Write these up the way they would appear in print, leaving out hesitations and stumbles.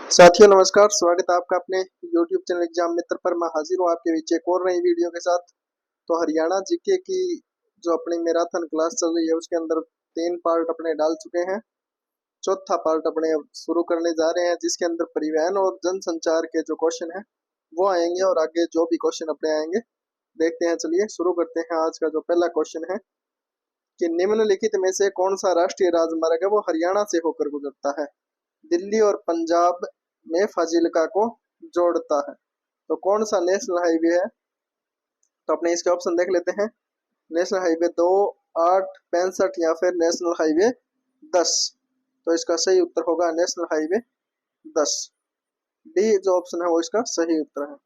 साथियों नमस्कार, स्वागत है आपका अपने YouTube चैनल एग्जाम मित्र पर। मैं हाजिर हूँ आपके बीच एक और नई वीडियो के साथ। तो हरियाणा जीके की जो अपनी मैराथन क्लास चल रही है उसके अंदर 3 पार्ट अपने डाल चुके हैं। चौथा पार्ट अपने अब शुरू करने जा रहे हैं, जिसके अंदर परिवहन और जनसंचार के जो क्वेश्चन है वो आएंगे और आगे जो भी क्वेश्चन अपने आएंगे देखते हैं। चलिए शुरू करते हैं। आज का जो पहला क्वेश्चन है कि निम्नलिखित में से कौन सा राष्ट्रीय राजमार्ग है वो हरियाणा से होकर गुजरता है? दिल्ली और पंजाब में फाजिल्का को जोड़ता है। तो कौन सा नेशनल हाईवे है? तो अपने इसके ऑप्शन देख लेते हैं। नेशनल हाईवे 2, 8, 65 या फिर नेशनल हाईवे 10। तो इसका सही उत्तर होगा नेशनल हाईवे 10। डी जो ऑप्शन है वो इसका सही उत्तर है।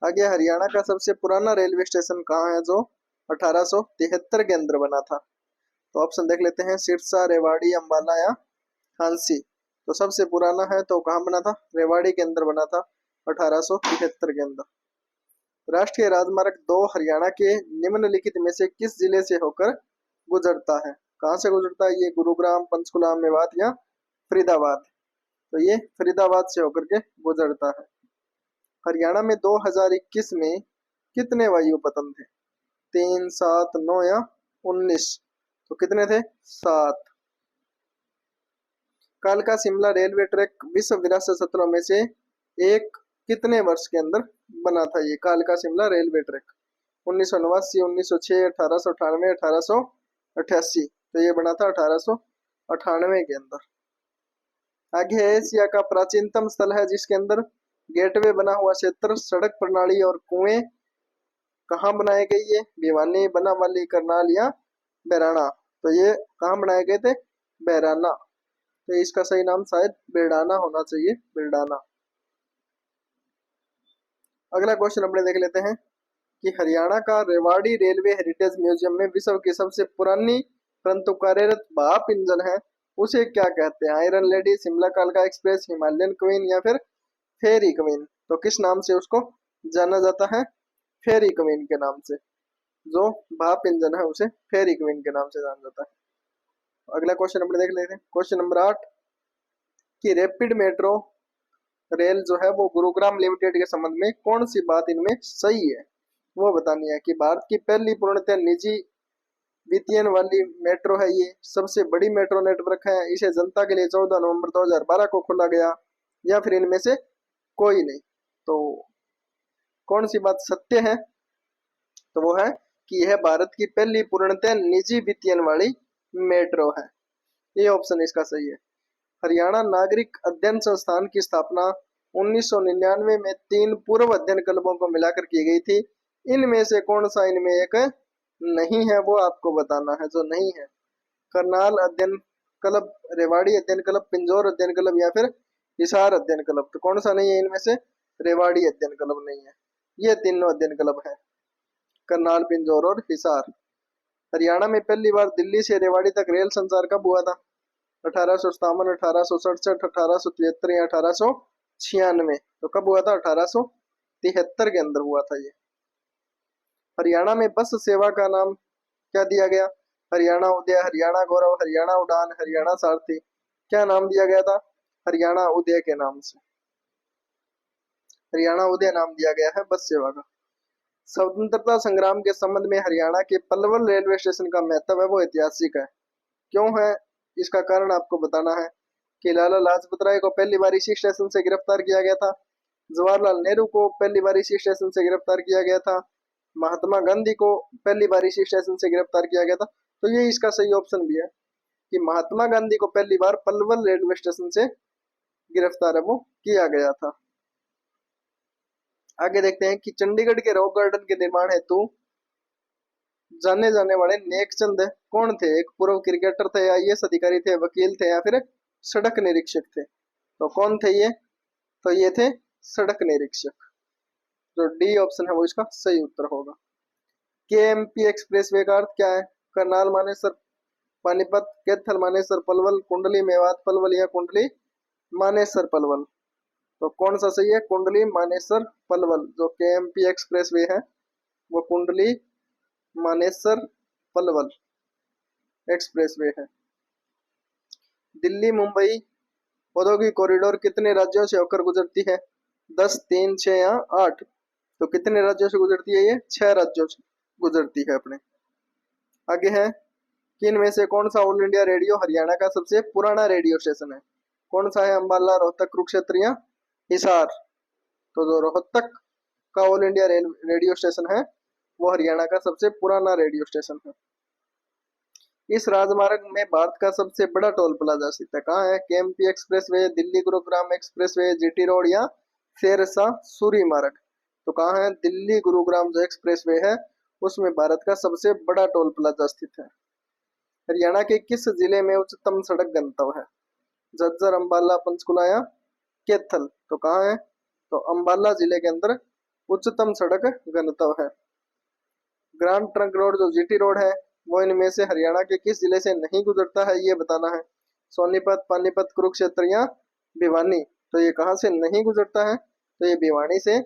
आगे हरियाणा का सबसे पुराना रेलवे स्टेशन कहाँ है जो 1873 के अंदर बना था? तो ऑप्शन देख लेते हैं। सिरसा, रेवाड़ी, अम्बाला या हांसी। तो सबसे पुराना है तो कहाँ बना था? रेवाड़ी के अंदर बना था 1873 के अंदर। राष्ट्रीय राजमार्ग 2 हरियाणा के निम्नलिखित में से किस जिले से होकर गुजरता है? कहाँ से गुजरता है ये? गुरुग्राम, पंचकुला, मेवात या फरीदाबाद? तो ये फरीदाबाद से होकर के गुजरता है। हरियाणा में 2021 में कितने वायुपतन थे? 3, 7, 9 या 19? तो कितने थे? 7। कालका शिमला रेलवे ट्रैक विश्व विरासत स्थलों में से एक कितने वर्ष के अंदर बना था ये कालका शिमला रेलवे ट्रैक? 1989, 1906, 1898, 1888? तो ये बना था 1898 के अंदर। आगे एशिया का प्राचीनतम स्थल है जिसके अंदर गेटवे बना हुआ क्षेत्र, सड़क प्रणाली और कुएं कहाँ बनाए गए? ये भिवानी, बनावली, करनाल या बैराना? तो ये कहाँ बनाए गए थे? बैराना। तो इसका सही नाम शायद बेडाना होना चाहिए, बेडाना। अगला क्वेश्चन अपने देख लेते हैं कि हरियाणा का रेवाड़ी रेलवे हेरिटेज म्यूजियम में विश्व की सबसे पुरानी परंतु कार्यरत भाप इंजन है उसे क्या कहते हैं? आयरन लेडी, शिमला कालका एक्सप्रेस, हिमालयन क्वीन या फिर फेरी क्वीन? तो किस नाम से उसको जाना जाता है? फेरी क्वीन के नाम से। जो भाप इंजन है उसे फेरी क्वीन के नाम से जाना जाता है। अगला क्वेश्चन अपने देख लेते हैं। क्वेश्चन नंबर 8 कि रैपिड मेट्रो रेल जो है वो गुरुग्राम लिमिटेड के संबंध में कौन सी बात इनमें सही है वो बतानी है। कि भारत की पहली पूर्णतः निजी वित्तीयन वाली मेट्रो है, ये सबसे बड़ी मेट्रो नेटवर्क है, इसे जनता के लिए 14 नवंबर 2012 को खोला गया, या फिर इनमें से कोई नहीं? तो कौन सी बात सत्य है? तो वो है कि यह भारत की पहली पूर्णतः निजी वित्तीयन वाली मेट्रो है। ये ऑप्शन इसका सही है। हरियाणा नागरिक अध्ययन संस्थान की स्थापना 1999 में 3 पूर्व अध्ययन क्लबों को मिलाकर की गई थी। इनमें से कौन सा इनमें एक नहीं है वो आपको बताना है। जो नहीं है, करनाल अध्ययन क्लब, रेवाड़ी अध्ययन क्लब, पिंजौर अध्ययन क्लब या फिर हिसार अध्ययन क्लब? तो कौन सा नहीं है इनमें से? रेवाड़ी अध्ययन क्लब नहीं है। ये तीनों अध्ययन क्लब है, करनाल, पिंजौर और हिसार। हरियाणा में पहली बार दिल्ली से रेवाड़ी तक रेल संचार कब हुआ था? 1857, 1867, 1873 या 1896? तो कब हुआ था? 1873 के अंदर हुआ था ये। हरियाणा में बस सेवा का नाम क्या दिया गया? हरियाणा उदय, हरियाणा गौरव, हरियाणा उड़ान, हरियाणा सारथी? क्या नाम दिया गया था? हरियाणा उदय के नाम से, हरियाणा उदय नाम दिया गया है बस सेवा का। स्वतंत्रता संग्राम के संबंध में हरियाणा के पलवल रेलवे स्टेशन का महत्व है वो ऐतिहासिक है। क्यों है? इसका कारण आपको बताना है। कि लाला लाजपत राय को पहली बार इसी स्टेशन से गिरफ्तार किया गया था, जवाहरलाल नेहरू को पहली बार इसी स्टेशन से गिरफ्तार किया गया था, महात्मा गांधी को पहली बार इसी स्टेशन से गिरफ्तार किया गया था। तो ये इसका सही ऑप्शन भी है कि महात्मा गांधी को पहली बार पलवल रेलवे स्टेशन से गिरफ्तार है वो किया गया था। आगे देखते हैं कि चंडीगढ़ के रॉक गार्डन के निर्माण हेतु जाने जाने वाले नेकचंद कौन थे? एक पूर्व क्रिकेटर थे, आईएएस अधिकारी थे, वकील थे या फिर सड़क निरीक्षक थे? तो कौन थे ये? तो ये थे सड़क निरीक्षक। जो डी ऑप्शन है वो इसका सही उत्तर होगा। केएमपी एक्सप्रेस वे का अर्थ क्या है? करनाल मानेसर पानीपत, कैथल मानेसर पलवल, कुंडली मेवात पलवल या कुंडली मानेसर पलवल? तो कौन सा सही है? कुंडली मानेसर पलवल। जो केएमपी एक्सप्रेस वे है वो कुंडली मानेसर पलवल एक्सप्रेस वे है। दिल्ली मुंबई औद्योगिक कॉरिडोर कितने राज्यों से होकर गुजरती है? 10, 3, 6 या 8? तो कितने राज्यों से गुजरती है? ये 6 राज्यों से गुजरती है अपने। आगे है, किन में से कौन सा ऑल इंडिया रेडियो हरियाणा का सबसे पुराना रेडियो स्टेशन है? कौन सा है? अंबाला, रोहतक, कुरुक्षेत्र या हिसार? तो जो रोहतक का ऑल इंडिया रेडियो स्टेशन है वो हरियाणा का सबसे पुराना रेडियो स्टेशन है। इस राजमार्ग में भारत का सबसे बड़ा टोल प्लाजा स्थित है। कहाँ है? KMP expressway, Delhi Gurugram expressway, GT road या शेरशाह सूरी मार्ग? तो कहाँ है? दिल्ली गुरुग्राम जो एक्सप्रेसवे है उसमें भारत का सबसे बड़ा टोल प्लाजा स्थित है। हरियाणा के किस जिले में उच्चतम सड़क गंतव्य है? झज्जर, अंबाला, पंचकुला या कैथल? तो कहाँ है? तो अंबाला जिले के अंदर उच्चतम सड़क गंतव्य है। ग्रांड ट्रंक रोड जो जीटी रोड है वो इनमें से हरियाणा के किस जिले से नहीं गुजरता है ये बताना है। सोनीपत, पानीपत, कुरुक्षेत्र या भिवानी? तो ये कहाँ से नहीं गुजरता है? तो ये भिवानी से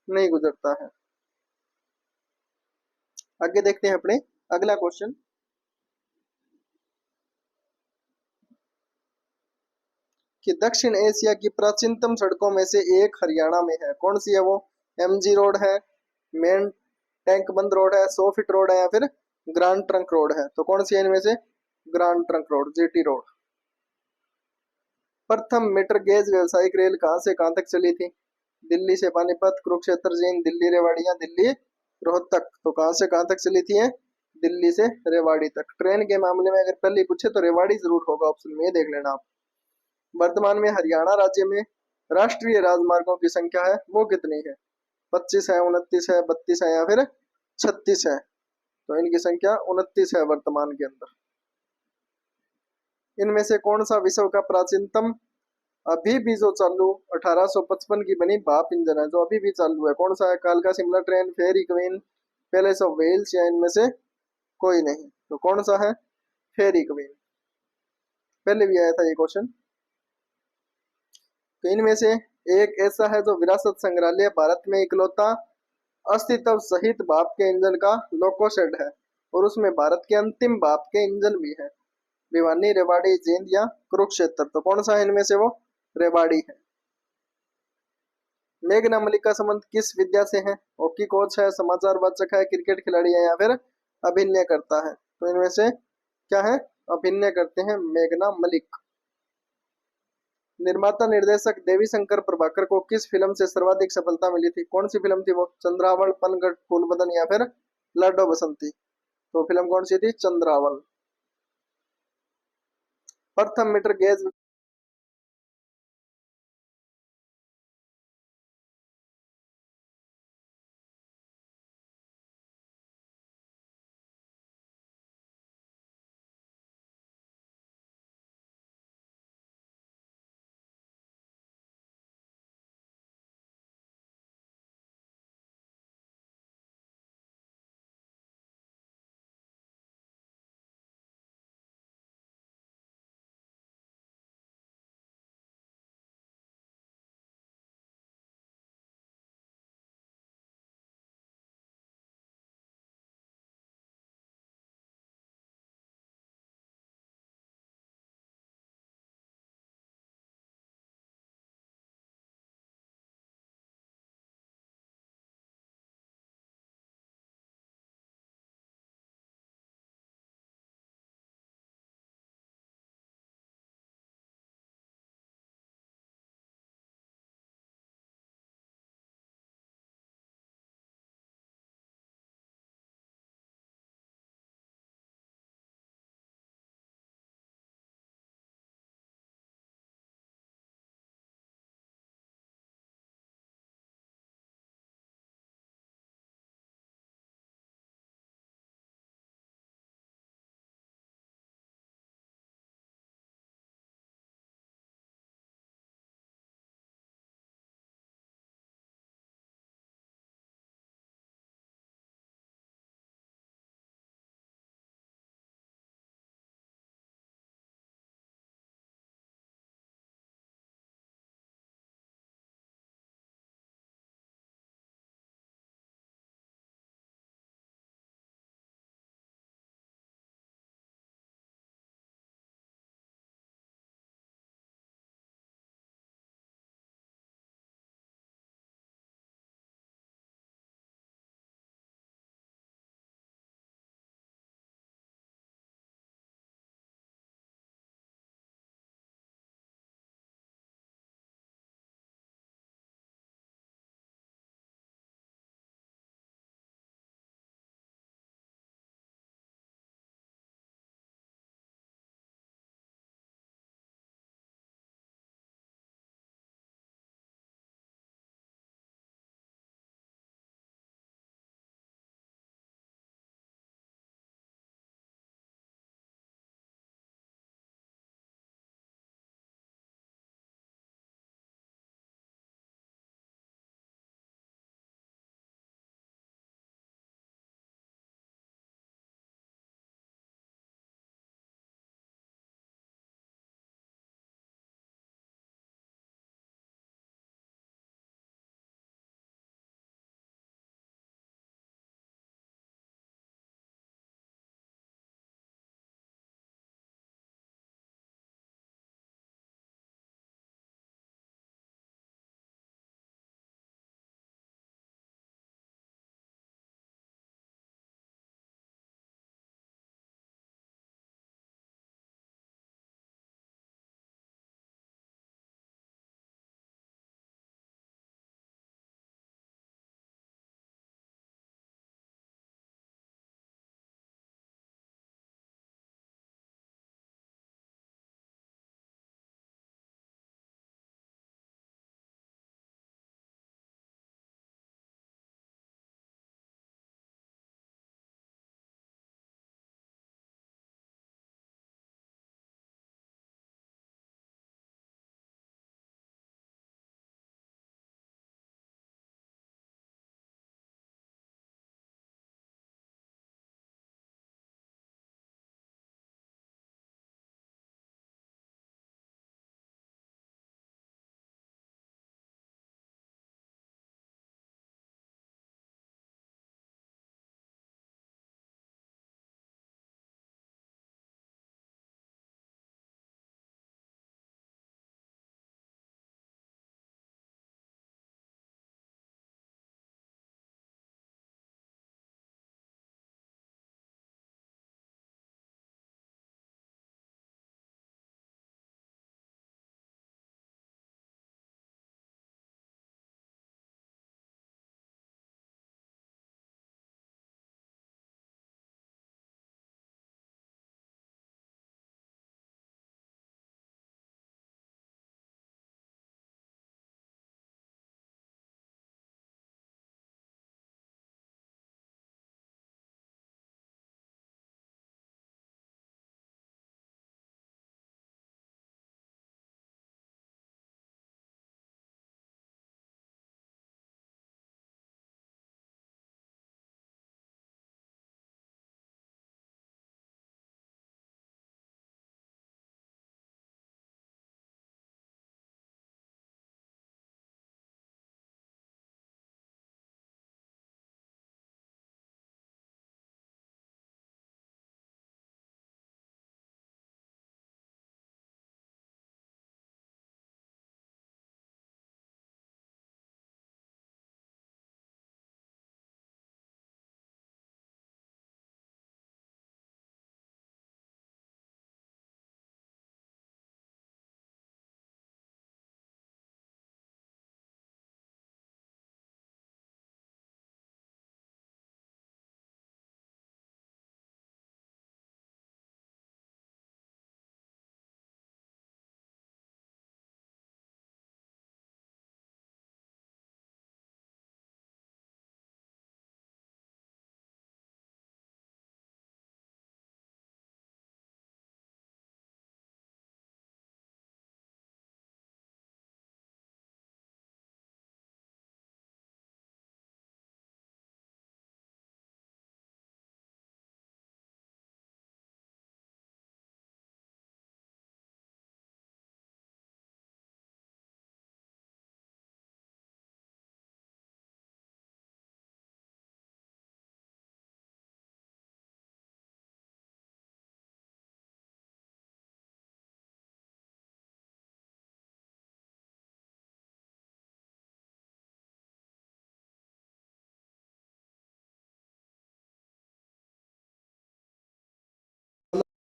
नहीं गुजरता है। आगे देखते हैं अपने अगला क्वेश्चन कि दक्षिण एशिया की प्राचीनतम सड़कों में से एक हरियाणा में है, कौन सी है वो? एमजी रोड है, मेन टैंक बंद रोड है, 100 फीट रोड है या फिर ग्रांड ट्रंक रोड है? तो कौन सी है इनमें से? Grand trunk road, GT road. प्रथम मीटर गेज व्यवसायिक रेल कहां से कहां तक चली थी? दिल्ली से पानीपत, कुरुक्षेत्र, जींद, दिल्ली रेवाड़ी या दिल्ली रोहतक? तो कहां से कहां तक चली थी? दिल्ली से रेवाड़ी तक। ट्रेन के मामले में अगर पहले पूछे तो रेवाड़ी जरूर होगा ऑप्शन में, ये देख लेना आप। वर्तमान में हरियाणा राज्य में राष्ट्रीय राजमार्गों की संख्या है वो कितनी है? 25 है, 29 है, 32 है या फिर 36 है? तो इनकी संख्या 29 है वर्तमान के अंदर। इनमें से कौन सा विश्व का प्राचीनतम अभी भी जो चालू 1855 की बनी भाप इंजन है, जो अभी भी चालू है? कौन सा है? कालका Shimla train, Fairy Queen, Palace of Wheels या इनमें से कोई नहीं? तो कौन सा है? Fairy Queen. पहले भी आया था ये क्वेश्चन। तो इनमें से एक ऐसा है जो विरासत संग्रहालय भारत में इकलौता अस्तित्व सहित भाप के इंजन का लोको शेड है और उसमें भारत के अंतिम भाप के इंजन भी है। भिवानी, रेवाड़ी, जींद या कुरुक्षेत्र? तो कौन सा है इनमें से? वो रेवाड़ी है। मेघना मलिक का संबंध किस विद्या से है? हॉकी कोच है, समाचार वाचक है, क्रिकेट खिलाड़ी है या फिर अभिनय करता है? तो इनमें से क्या है? अभिनय करते हैं मेघना मलिक। निर्माता निर्देशक देवी शंकर प्रभाकर को किस फिल्म से सर्वाधिक सफलता मिली थी? कौन सी फिल्म थी वो? चंद्रावल, पनघट, फूलबदन या फिर लाडो बसंती? तो फिल्म कौन सी थी? चंद्रावल। प्रथम मीटर गेज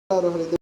हरिद्वार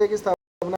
की स्थापना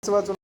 चुनाव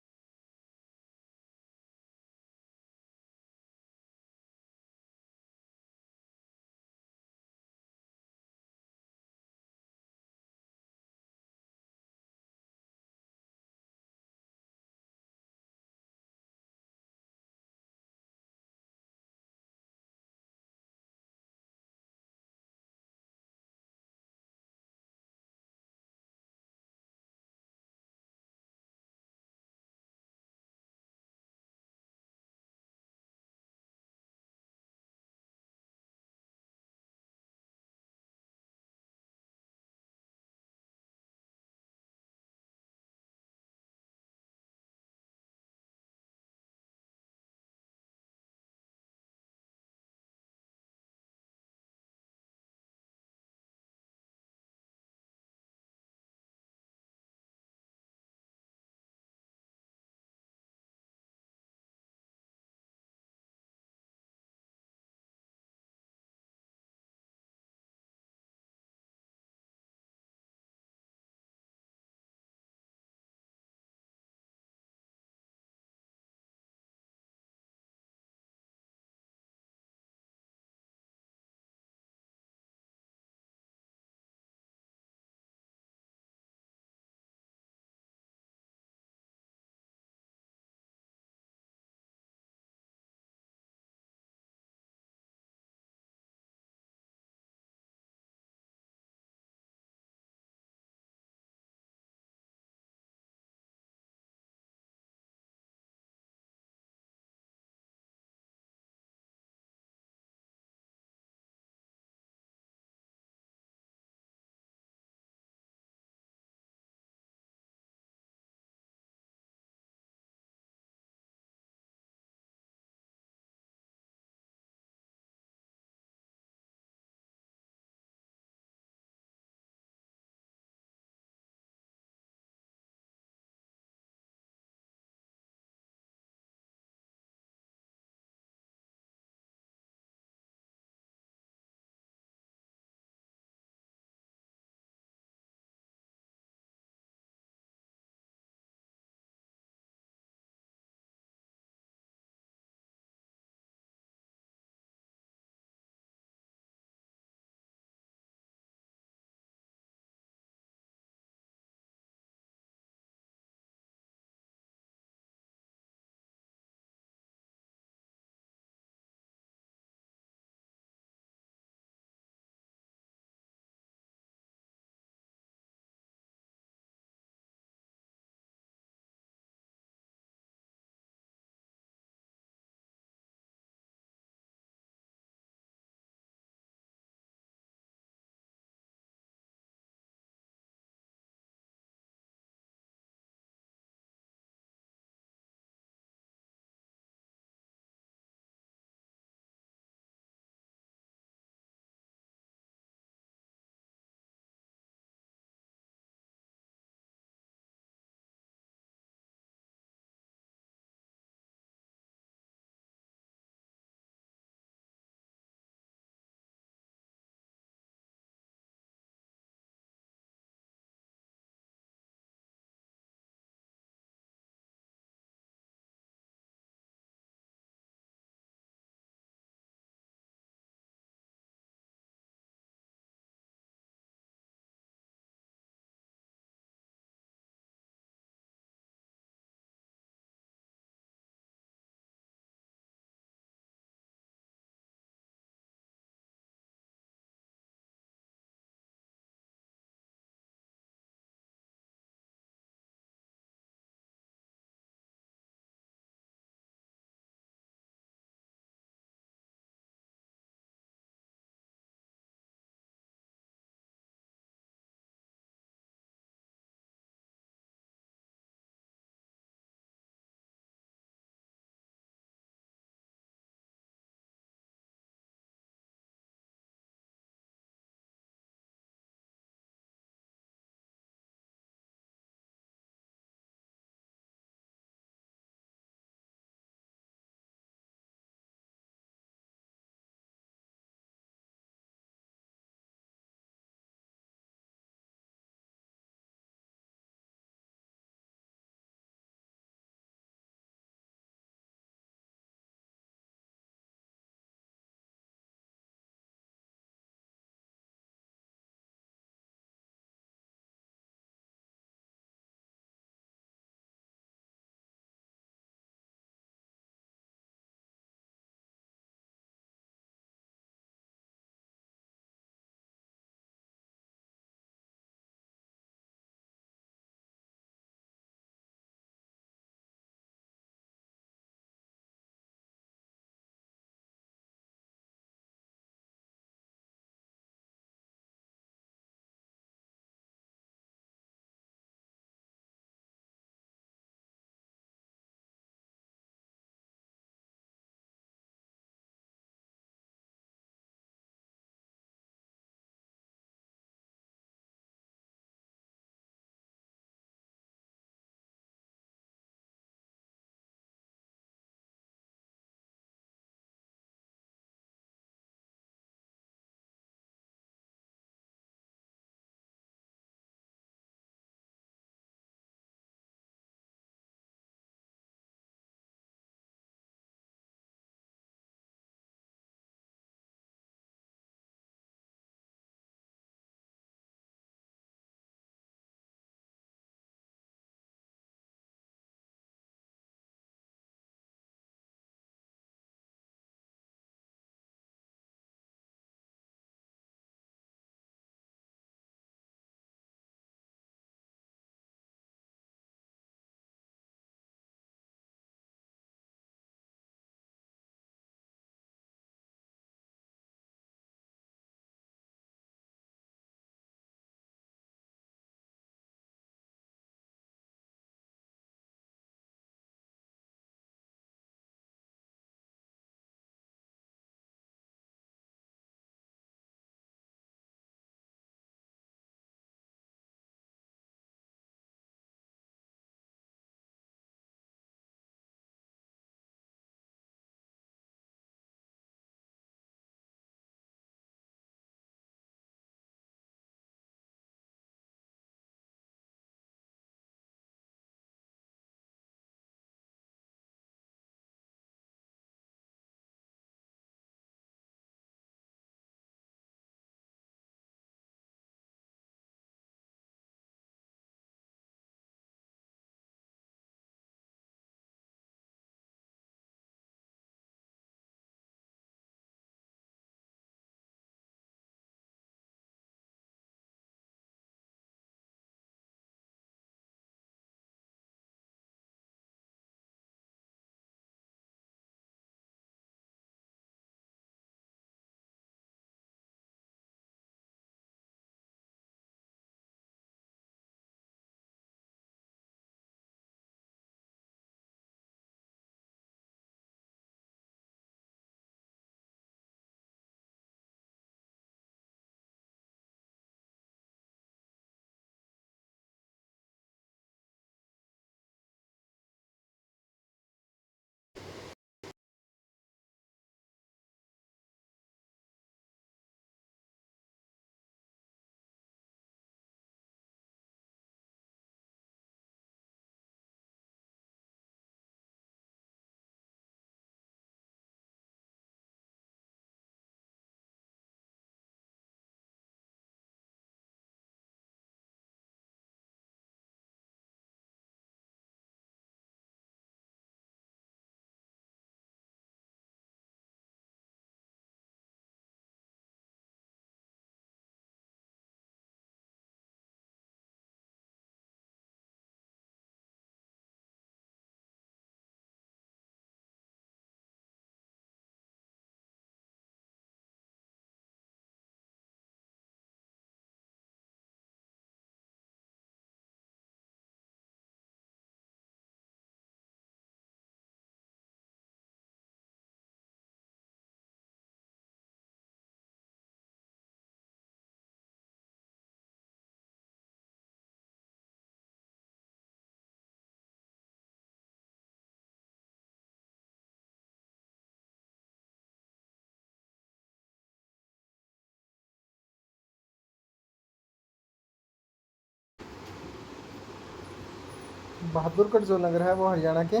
बहादुरगढ़ जो नगर है वो हरियाणा के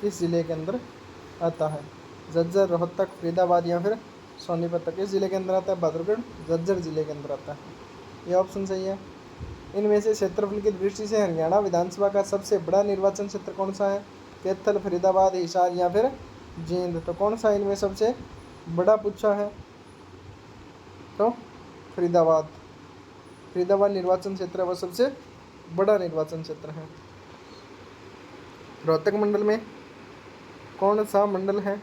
किस ज़िले के अंदर आता है? झज्जर, रोहतक, फरीदाबाद या फिर सोनीपत? किस ज़िले के अंदर आता है बहादुरगढ़? झज्जर ज़िले के अंदर आता है। ये ऑप्शन सही है। इनमें से क्षेत्रफल की दृष्टि से हरियाणा विधानसभा का सबसे बड़ा निर्वाचन क्षेत्र कौन सा है? कैथल, फरीदाबाद, हिसार या फिर जींद? तो कौन सा इनमें सबसे बड़ा पूछा है? तो फरीदाबाद। फरीदाबाद निर्वाचन क्षेत्र वह सबसे बड़ा निर्वाचन क्षेत्र है। रोहतक मंडल में कौन सा मंडल है?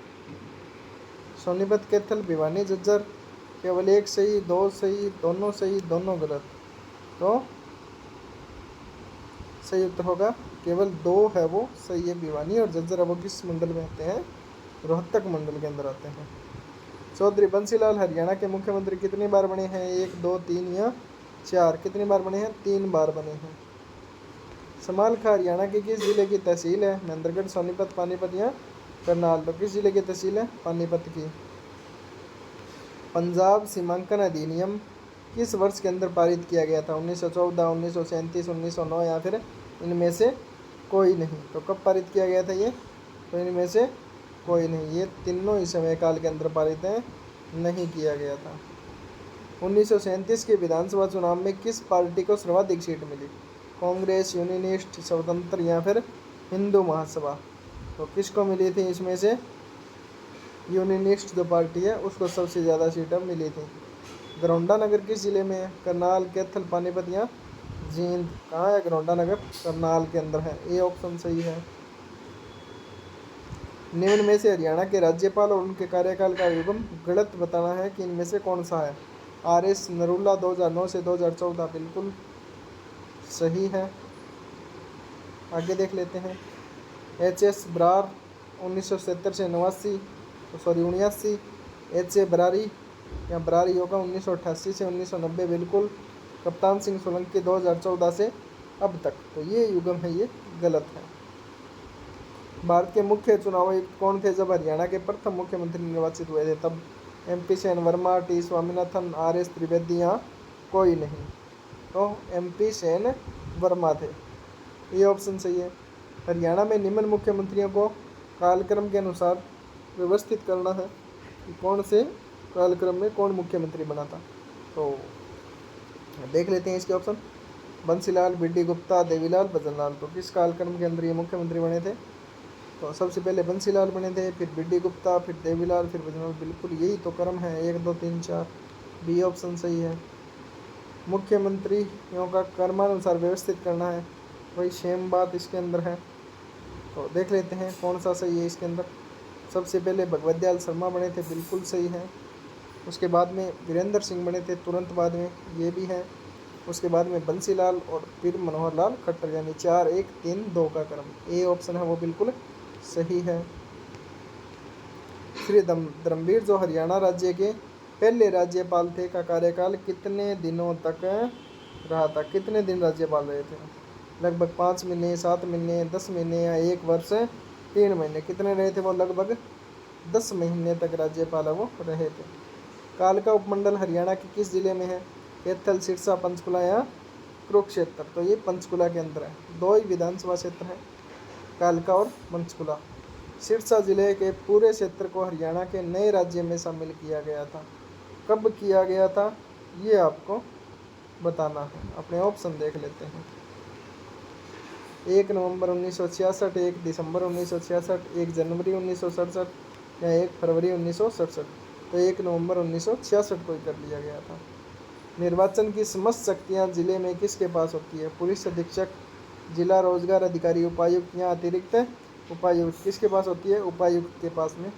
सोनीपत, कैथल, भिवानी, झज्जर? केवल एक सही, दो सही, दोनों गलत? तो सही उत्तर होगा केवल दो है वो सही है, भिवानी और झज्जर। वो किस मंडल में आते हैं? रोहतक मंडल के अंदर आते हैं। चौधरी बंसीलाल हरियाणा के मुख्यमंत्री कितनी बार बने हैं? 1, 2, 3 या 4? कितनी बार बने हैं? 3 बार बने हैं। समालखा हरियाणा के किस जिले की तहसील है? महेंद्रगढ़, सोनीपत, पानीपत या करनाल? तो किस जिले की तहसील है? पानीपत की। पंजाब सीमांकन अधिनियम किस वर्ष के अंदर पारित किया गया था? 1914, 1937, 1909 या फिर इनमें से कोई नहीं? तो कब पारित किया गया था ये? तो इनमें से कोई नहीं, ये तीनों ही समय काल के अंदर पारित नहीं किया गया था। 1937 के विधानसभा चुनाव में किस पार्टी को सर्वाधिक सीट मिली? कांग्रेस, यूनियनिस्ट, स्वतंत्र या फिर हिंदू महासभा? तो किसको मिली थी इसमें से? यूनियनिस्ट जो पार्टी है उसको सबसे ज़्यादा सीटें मिली थी। गरौंडा नगर किस जिले में है? करनाल, कैथल, पानीपत या जींद? कहाँ है गरौंडा नगर? करनाल के अंदर है। ए ऑप्शन सही है। निम्न में से हरियाणा के राज्यपाल और उनके कार्यकाल का युग्म गलत बताना है कि इनमें से कौन सा है? RS नरूला 2009 से 2014 बिल्कुल सही है। आगे देख लेते हैं। HS बरार 1970 से 89। HA बरारी या बरारी होगा 1988 से 1990 बिल्कुल। कप्तान सिंह सोलंकी 2014 से अब तक। तो ये युग्म है, ये गलत है। भारत के मुख्य चुनाव आयुक्त कौन थे जब हरियाणा के प्रथम मुख्यमंत्री निर्वाचित हुए थे? तब MP Sen Verma, T Swaminathan, RS Trivedi या कोई नहीं? तो MP सेन वर्मा थे। ये ऑप्शन सही है। हरियाणा में निम्न मुख्यमंत्रियों को कालक्रम के अनुसार व्यवस्थित करना है कि कौन से कालक्रम में कौन मुख्यमंत्री बना था। तो देख लेते हैं इसके ऑप्शन। बंसीलाल, BD गुप्ता, देवीलाल, भजनलाल? तो किस कालक्रम के अंदर ये मुख्यमंत्री बने थे? तो सबसे पहले बंसीलाल बने थे, फिर BD गुप्ता, फिर देवीलाल, फिर भजनलाल। बिल्कुल यही तो क्रम है, 1, 2, 3, 4। बी ऑप्शन सही है। मुख्यमंत्रियों का क्रमानुसार व्यवस्थित करना है, वही सेम बात इसके अंदर है। तो देख लेते हैं कौन सा सही है इसके अंदर। सबसे पहले भगवत दयाल शर्मा बने थे, बिल्कुल सही है। उसके बाद में वीरेंद्र सिंह बने थे तुरंत बाद में, ये भी है। उसके बाद में बंसीलाल और फिर मनोहर लाल खट्टर, यानी 4, 1, 3, 2 का क्रम। ए ऑप्शन है वो बिल्कुल सही है। श्री धर्मवीर जो हरियाणा राज्य के पहले राज्यपाल थे का कार्यकाल कितने दिनों तक रहा था? कितने दिन राज्यपाल रहे थे? लगभग 5 महीने, 7 महीने, 10 महीने या 1 वर्ष, 3 महीने? कितने रहे थे वो? लगभग 10 महीने तक राज्यपाल वो रहे थे। कालका उपमंडल हरियाणा के किस जिले में है? कैथल, सिरसा, पंचकुला या कुरुक्षेत्र? तो ये पंचकुला के अंदर है। 2 ही विधानसभा क्षेत्र है, कालका और पंचकुला। सिरसा जिले के पूरे क्षेत्र को हरियाणा के नए राज्य में शामिल किया गया था। कब किया गया था ये आपको बताना है। अपने ऑप्शन देख लेते हैं। 1 नवंबर 1966, 1 दिसंबर 1966, 1 जनवरी 1967 या 1 फरवरी 1967? तो 1 नवंबर 1966 को ही कर लिया गया था। निर्वाचन की समस्त शक्तियाँ जिले में किसके पास होती है? पुलिस अधीक्षक, जिला रोजगार अधिकारी, उपायुक्त या अतिरिक्त उपायुक्त? किसके पास होती है? उपायुक्त के पास में,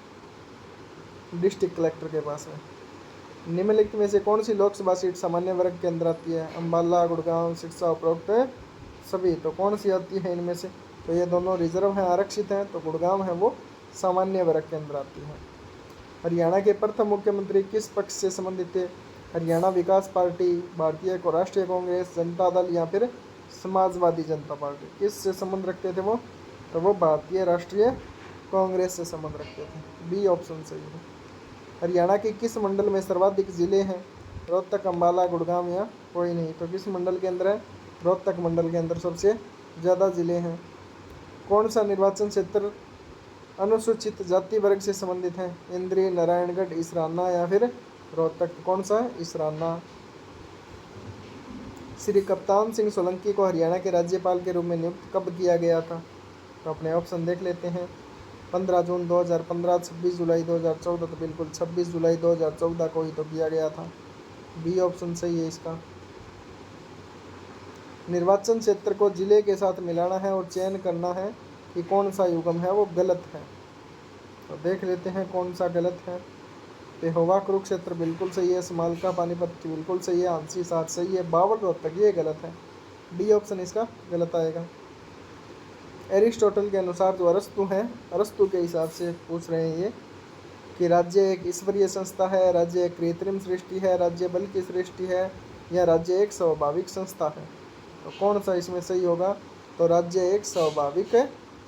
डिस्ट्रिक्ट कलेक्टर के पास में। निम्नलिखित में से कौन सी लोकसभा सीट सामान्य वर्ग के अंदर आती है? अम्बाला, गुड़गांव, सिरसा, उपरोक्त सभी? तो कौन सी आती है इनमें से? तो ये दोनों रिजर्व हैं, आरक्षित हैं। तो गुड़गांव है वो सामान्य वर्ग के अंदर आती है। हरियाणा के प्रथम मुख्यमंत्री किस पक्ष से संबंधित थे? हरियाणा विकास पार्टी, भारतीय राष्ट्रीय कांग्रेस, जनता दल या फिर समाजवादी जनता पार्टी? किस से संबंध रखते थे वो? तो वो भारतीय राष्ट्रीय कांग्रेस से संबंध रखते थे। बी ऑप्शन सही है। हरियाणा के किस मंडल में सर्वाधिक जिले हैं? रोहतक, अम्बाला, गुड़गांव या कोई नहीं? तो किस मंडल के अंदर है? रोहतक मंडल के अंदर सबसे ज़्यादा जिले हैं। कौन सा निर्वाचन क्षेत्र अनुसूचित जाति वर्ग से संबंधित है? इंद्री, नारायणगढ़, इसराना या फिर रोहतक? कौन सा है? इसराना। श्री कप्तान सिंह सोलंकी को हरियाणा के राज्यपाल के रूप में नियुक्त कब किया गया था? तो अपने ऑप्शन देख लेते हैं। 15 जून 2015, 26 जुलाई 2014, तो बिल्कुल 26 जुलाई 2014 को ही तो किया गया था। बी ऑप्शन सही है इसका। निर्वाचन क्षेत्र को जिले के साथ मिलाना है और चयन करना है कि कौन सा युग्म है वो गलत है। तो देख लेते हैं कौन सा गलत है। पेहोवा कुरुक्षेत्र बिल्कुल सही है, समालका पानीपत बिल्कुल सही है, आंसी सात सही है, बावल रोहतक ये गलत है। डी ऑप्शन इसका गलत आएगा। एरिस्टोटल के अनुसार जो अरस्तु हैं, अरस्तु के हिसाब से पूछ रहे हैं ये कि राज्य एक ईश्वरीय संस्था है, राज्य एक कृत्रिम सृष्टि है, राज्य बल की सृष्टि है, या राज्य एक स्वाभाविक संस्था है? तो कौन सा इसमें सही होगा? तो राज्य एक स्वाभाविक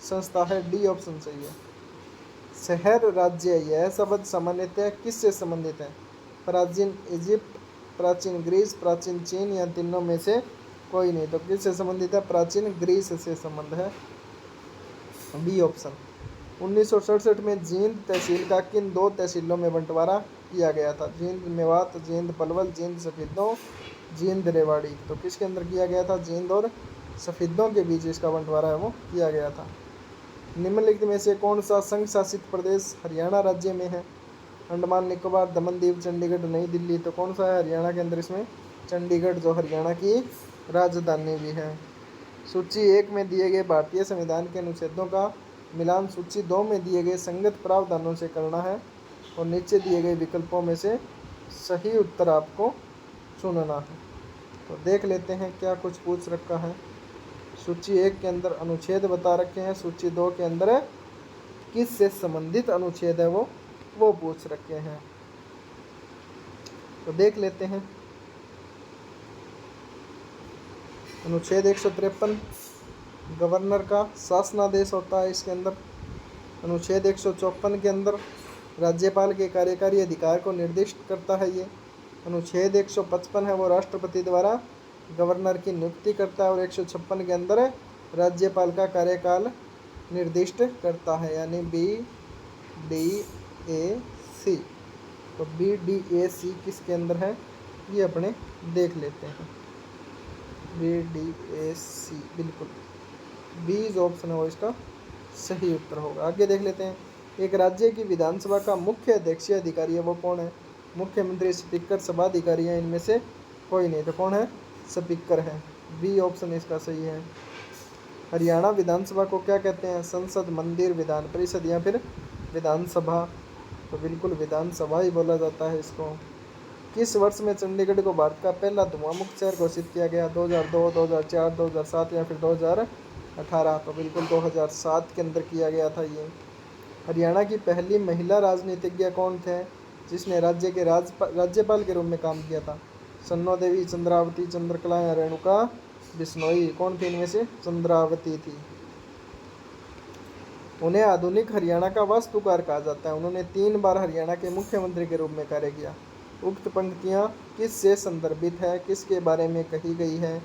संस्था है, डी ऑप्शन सही है। शहर राज्य यह शब्द सामान्यतः किससे संबंधित है? प्राचीन इजिप्ट, प्राचीन ग्रीस, प्राचीन चीन या तीनों में से कोई नहीं। तो किससे संबंधित है? प्राचीन ग्रीस से संबंध है, बी ऑप्शन। 1967 में जींद तहसील का किन दो तहसीलों में बंटवारा किया गया था? जींद मेवात, जींद पलवल, जींद सफेदों, जींद रेवाड़ी। तो किसके अंदर किया गया था? जींद और सफेदों के बीच इसका बंटवारा है वो किया गया था। निम्नलिखित में से कौन सा संघ शासित प्रदेश हरियाणा राज्य में है? अंडमान निकोबार, दमन दीव, चंडीगढ़, नई दिल्ली। तो कौन सा है हरियाणा के अंदर? इसमें चंडीगढ़ जो हरियाणा की राजधानी भी है। सूची 1 में दिए गए भारतीय संविधान के अनुच्छेदों का मिलान सूची 2 में दिए गए संगत प्रावधानों से करना है और नीचे दिए गए विकल्पों में से सही उत्तर आपको चुनना है। तो देख लेते हैं क्या कुछ पूछ रखा है। सूची 1 के अंदर अनुच्छेद बता रखे हैं, सूची 2 के अंदर किस से संबंधित अनुच्छेद है वो पूछ रखे हैं। तो देख लेते हैं। अनुच्छेद 153 गवर्नर का शासनादेश होता है इसके अंदर। अनुच्छेद 154 के अंदर राज्यपाल के कार्यकारी अधिकार को निर्दिष्ट करता है ये। अनुच्छेद 155 है वो राष्ट्रपति द्वारा गवर्नर की नियुक्ति करता है और 156 के अंदर राज्यपाल का कार्यकाल निर्दिष्ट करता है, यानी BDAC। तो BDAC किसके अंदर है ये अपने देख लेते हैं। BDAC बिल्कुल बी जो ऑप्शन है वो इसका सही उत्तर होगा। आगे देख लेते हैं। एक राज्य की विधानसभा का मुख्य अध्यक्षीय अधिकारी है वो कौन है? मुख्यमंत्री, स्पीकर, सभाधिकारी है, इनमें से कोई नहीं। तो कौन है? स्पीकर है, बी ऑप्शन इसका सही है। हरियाणा विधानसभा को क्या कहते हैं? संसद, मंदिर, विधान परिषद या फिर विधानसभा? तो बिल्कुल विधानसभा ही बोला जाता है इसको। किस वर्ष में चंडीगढ़ को भारत का पहला धुआं मुक्त शहर घोषित किया गया? 2002, 2004, 2007 या फिर 2018? तो बिल्कुल 2007 के अंदर किया गया था ये। हरियाणा की पहली महिला राजनीतिज्ञ कौन थे जिसने राज्य के राज्यपाल के रूप में काम किया था? सन्नो देवी, चंद्रावती, चंद्रकला या रेणुका बिश्नोई? कौन थी इनमें से? चंद्रावती थी। उन्हें आधुनिक हरियाणा का वास्तुकार कहा जाता है। उन्होंने 3 बार हरियाणा के मुख्यमंत्री के रूप में कार्य किया। उक्त पंक्तियाँ किस से संदर्भित है, किसके बारे में कही गई है?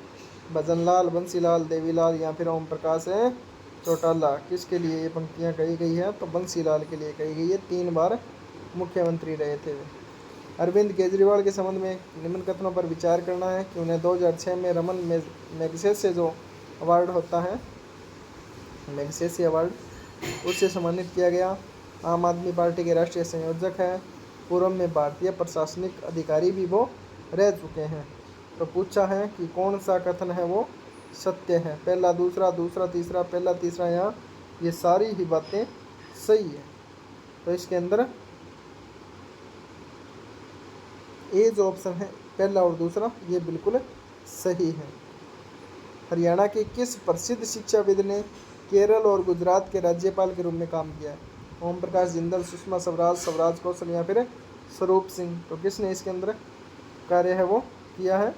भजनलाल, बंसीलाल, देवीलाल या फिर ओम प्रकाश चौटाला? किसके लिए ये पंक्तियाँ कही गई है? तो बंसीलाल के लिए कही गई है, 3 बार मुख्यमंत्री रहे थे वे। अरविंद केजरीवाल के संबंध में निम्न कथनों पर विचार करना है कि उन्हें 2006 में रमन मैगसेसे जो अवार्ड होता है, मैगसेसे अवार्ड, उससे सम्मानित किया गया। आम आदमी पार्टी के राष्ट्रीय संयोजक है। पूर्व में भारतीय प्रशासनिक अधिकारी भी वो रह चुके हैं। तो पूछा है कि कौन सा कथन है वो सत्य है? पहला, दूसरा, दूसरा, तीसरा, पहला, तीसरा या ये सारी ही बातें सही है। तो इसके अंदर ए जो ऑप्शन है पहला और दूसरा ये बिल्कुल सही है। हरियाणा के किस प्रसिद्ध शिक्षाविद ने केरल और गुजरात के राज्यपाल के रूप में काम किया है? ओम प्रकाश जिंदल, सुषमा स्वराज, स्वराज कौशल या फिर स्वरूप सिंह? तो किसने इसके अंदर कार्य है वो किया है?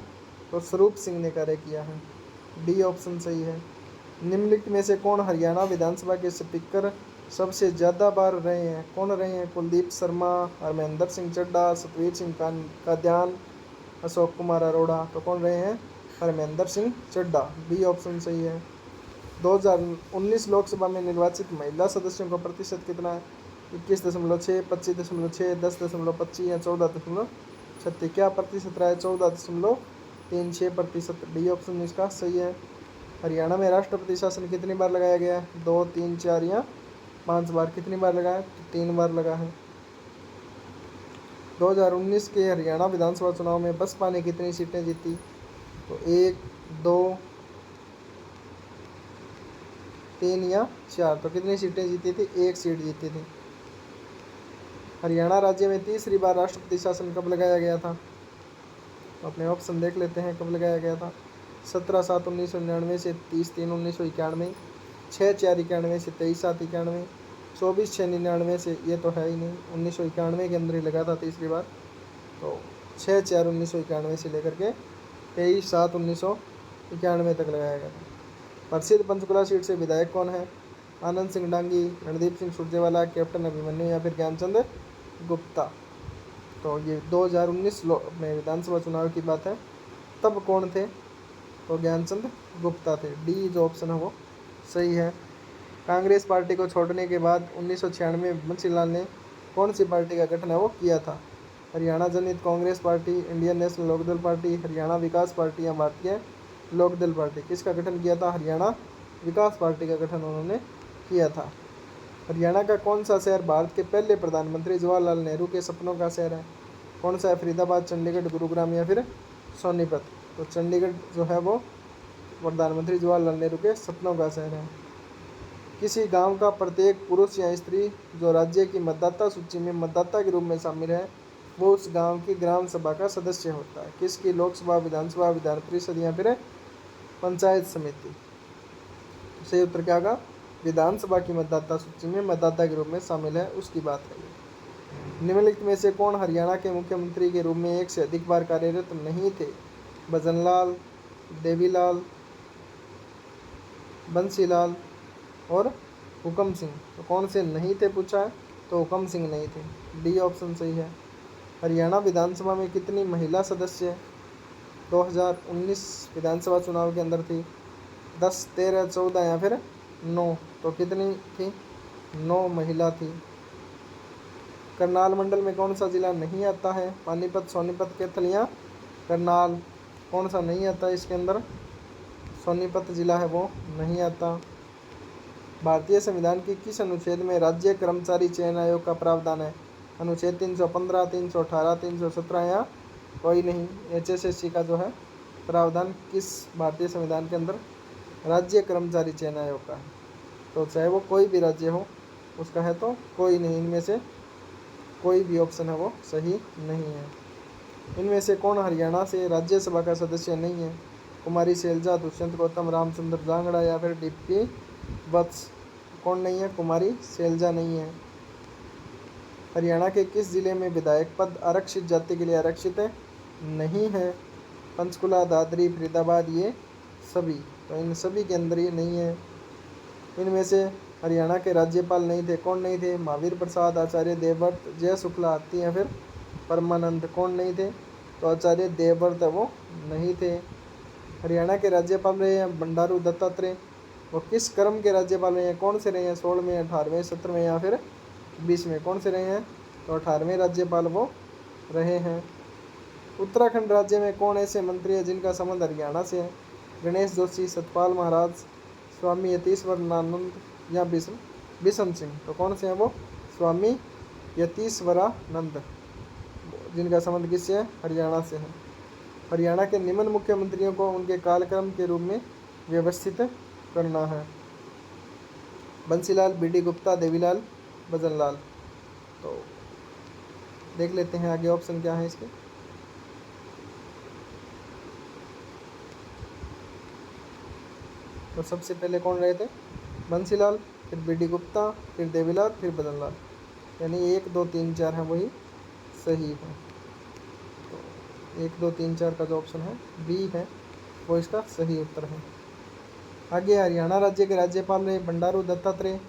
तो स्वरूप सिंह ने कार्य किया है, डी ऑप्शन सही है। निम्नलिखित में से कौन हरियाणा विधानसभा के स्पीकर सबसे ज़्यादा बार रहे हैं? कौन रहे हैं? कुलदीप शर्मा, हरमहेंद्र सिंह चड्ढा, सतवीर सिंह कादियान, अशोक कुमार अरोड़ा? तो कौन रहे हैं? हरमहेंद्र सिंह चड्ढा, बी ऑप्शन सही है। 2019 लोकसभा में निर्वाचित महिला सदस्यों का प्रतिशत कितना है? 21.6, 25.6, 10.25 या 14.36? क्या प्रतिशत रहा है? 14.36% डी ऑप्शन इसका सही है। हरियाणा में राष्ट्रपति शासन कितनी बार लगाया गया है? 2, 3, 4 या 5 बार? कितनी बार लगा है? तो 3 बार लगा है। 2019 के हरियाणा विधानसभा चुनाव में बसपा ने कितनी सीटें जीती? तो 1, 2, 3 या 4? तो कितनी सीटें जीती थी? 1 सीट जीती थी। हरियाणा राज्य में तीसरी बार राष्ट्रपति शासन कब लगाया गया था? तो अपने ऑप्शन देख लेते हैं कब लगाया गया था। 17/7/1999 से 30/3/1991, 6/4/91 से 23/7/91, 24/6/99 से, ये तो है ही नहीं, 1991 के अंदर ही लगा था तीसरी बार। तो 6/4/1991 से लेकर के 23/7/1991 तक लगाया गया था। प्रसिद्ध पंचकुला सीट से विधायक कौन है? आनंद सिंह डांगी, रणदीप सिंह सुरजेवाला, कैप्टन अभिमन्यु या फिर ज्ञानचंद गुप्ता? तो ये 2019 में विधानसभा चुनाव की बात है। तब कौन थे? तो ज्ञानचंद गुप्ता थे। डी जो ऑप्शन है वो सही है। कांग्रेस पार्टी को छोड़ने के बाद 1996 में बंसीलाल ने कौन सी पार्टी का गठन है वो किया था? Haryana Janhit Congress party, Indian National Lokdal party, Haryana Vikas party या भारतीय लोकदल पार्टी? किसका गठन किया था? हरियाणा विकास पार्टी का गठन उन्होंने किया था। हरियाणा का कौन सा शहर भारत के पहले प्रधानमंत्री जवाहरलाल नेहरू के सपनों का शहर है? कौन सा है? फरीदाबाद, चंडीगढ़, गुरुग्राम या फिर सोनीपत? तो चंडीगढ़ जो है वो प्रधानमंत्री जवाहरलाल नेहरू के सपनों का शहर है। किसी गांव का प्रत्येक पुरुष या स्त्री जो राज्य की मतदाता सूची में मतदाता के रूप में शामिल है वो उस गांव की ग्राम सभा का सदस्य होता है। किसकी? लोकसभा, विधानसभा, विधान परिषद या फिर पंचायत समिति? सही उत्तर क्या होगा? विधानसभा की मतदाता सूची में मतदाता के रूप में शामिल है उसकी बात है। निम्नलिखित में से कौन हरियाणा के मुख्यमंत्री के रूप में एक से अधिक बार कार्यरत नहीं थे? भजनलाल, देवीलाल, बंसीलाल और हुकम सिंह? तो कौन से नहीं थे पूछा है? तो हुकम सिंह नहीं थे। डी ऑप्शन सही है। हरियाणा विधानसभा में कितनी महिला सदस्य 2019 विधानसभा चुनाव के अंदर थी? 10, 13, 14 या फिर 9? तो कितनी थी? 9 महिला थी। करनाल मंडल में कौन सा जिला नहीं आता है? पानीपत, सोनीपत, कैथल या करनाल? कौन सा नहीं आता इसके अंदर? सोनीपत जिला है वो नहीं आता। भारतीय संविधान के किस अनुच्छेद में राज्य कर्मचारी चयन आयोग का प्रावधान है? अनुच्छेद 315, 318, 317 या कोई नहीं? HSSC का जो है प्रावधान किस भारतीय संविधान के अंदर राज्य कर्मचारी चयन आयोग का है? तो चाहे वो कोई भी राज्य हो उसका है, तो कोई नहीं। इनमें से कोई भी ऑप्शन है वो सही नहीं है। इनमें से कौन हरियाणा से राज्यसभा का सदस्य नहीं है? कुमारी शैलजा, दुष्यंत गौतम, रामचंद्र जांगड़ा या फिर DP वत्स? कौन नहीं है? कुमारी शैलजा नहीं है। हरियाणा के किस जिले में विधायक पद आरक्षित जाति के लिए आरक्षित नहीं है? पंचकुला, दादरी, फरीदाबाद, ये सभी? तो इन सभी के अंदर ये नहीं है। इनमें से हरियाणा के राज्यपाल नहीं थे। कौन नहीं थे? महावीर प्रसाद, आचार्य देवव्रत, जय शुक्ला, आरती या फिर परमानंद? कौन नहीं थे? तो आचार्य देवव्रत वो नहीं थे। हरियाणा के राज्यपाल रहे हैं बंडारू दत्तात्रेय। वो किस क्रम के राज्यपाल रहे हैं? कौन से रहे हैं? 16वें, 18वें, 17वें या फिर 20वें? कौन से रहे हैं? तो 18वें राज्यपाल वो रहे हैं। उत्तराखंड राज्य में कौन ऐसे मंत्री है जिनका संबंध हरियाणा से है? गणेश जोशी, सतपाल महाराज, स्वामी यतीश्वरानंद या बिशन सिंह? तो कौन से हैं वो? स्वामी यतीश्वरानंद, जिनका संबंध किससे है? हरियाणा से है। हरियाणा के निम्न मुख्यमंत्रियों को उनके कालक्रम के रूप में व्यवस्थित करना है। बंसीलाल, BD गुप्ता, देवीलाल, भजनलाल? तो देख लेते हैं आगे ऑप्शन क्या है इसके। तो सबसे पहले कौन रहे थे? बंसीलाल, फिर BD गुप्ता, फिर देवीलाल, फिर भजनलाल। यानी 1, 2, 3, 4 है वही सही है। तो 1, 2, 3, 4 का जो ऑप्शन है B है वो इसका सही उत्तर है। आगे हरियाणा राज्य के राज्यपाल रहे बंडारू दत्तात्रेय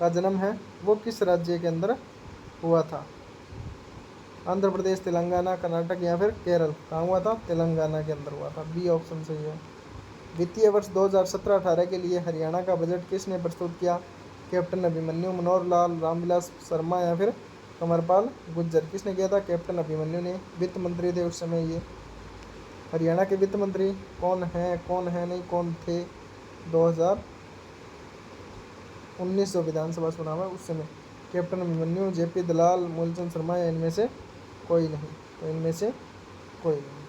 का जन्म है वो किस राज्य के अंदर हुआ था? आंध्र प्रदेश, तेलंगाना, कर्नाटक या फिर केरल? कहाँ हुआ था? तेलंगाना के अंदर हुआ था। B ऑप्शन सही है। वित्तीय वर्ष 2017-18 के लिए हरियाणा का बजट किसने प्रस्तुत किया? कैप्टन अभिमन्यु, मनोहर लाल, रामविलास शर्मा या फिर कंवरपाल गुर्जर। किसने किया था? कैप्टन अभिमन्यु ने। वित्त मंत्री थे उस समय ये। हरियाणा के वित्त मंत्री कौन है नहीं कौन थे 2019 जो विधानसभा चुनाव है उस समय? कैप्टन अभिमन्यु, जेपी दलाल, मूलचंद शर्मा या इनमें से कोई नहीं? तो इनमें से कोई नहीं।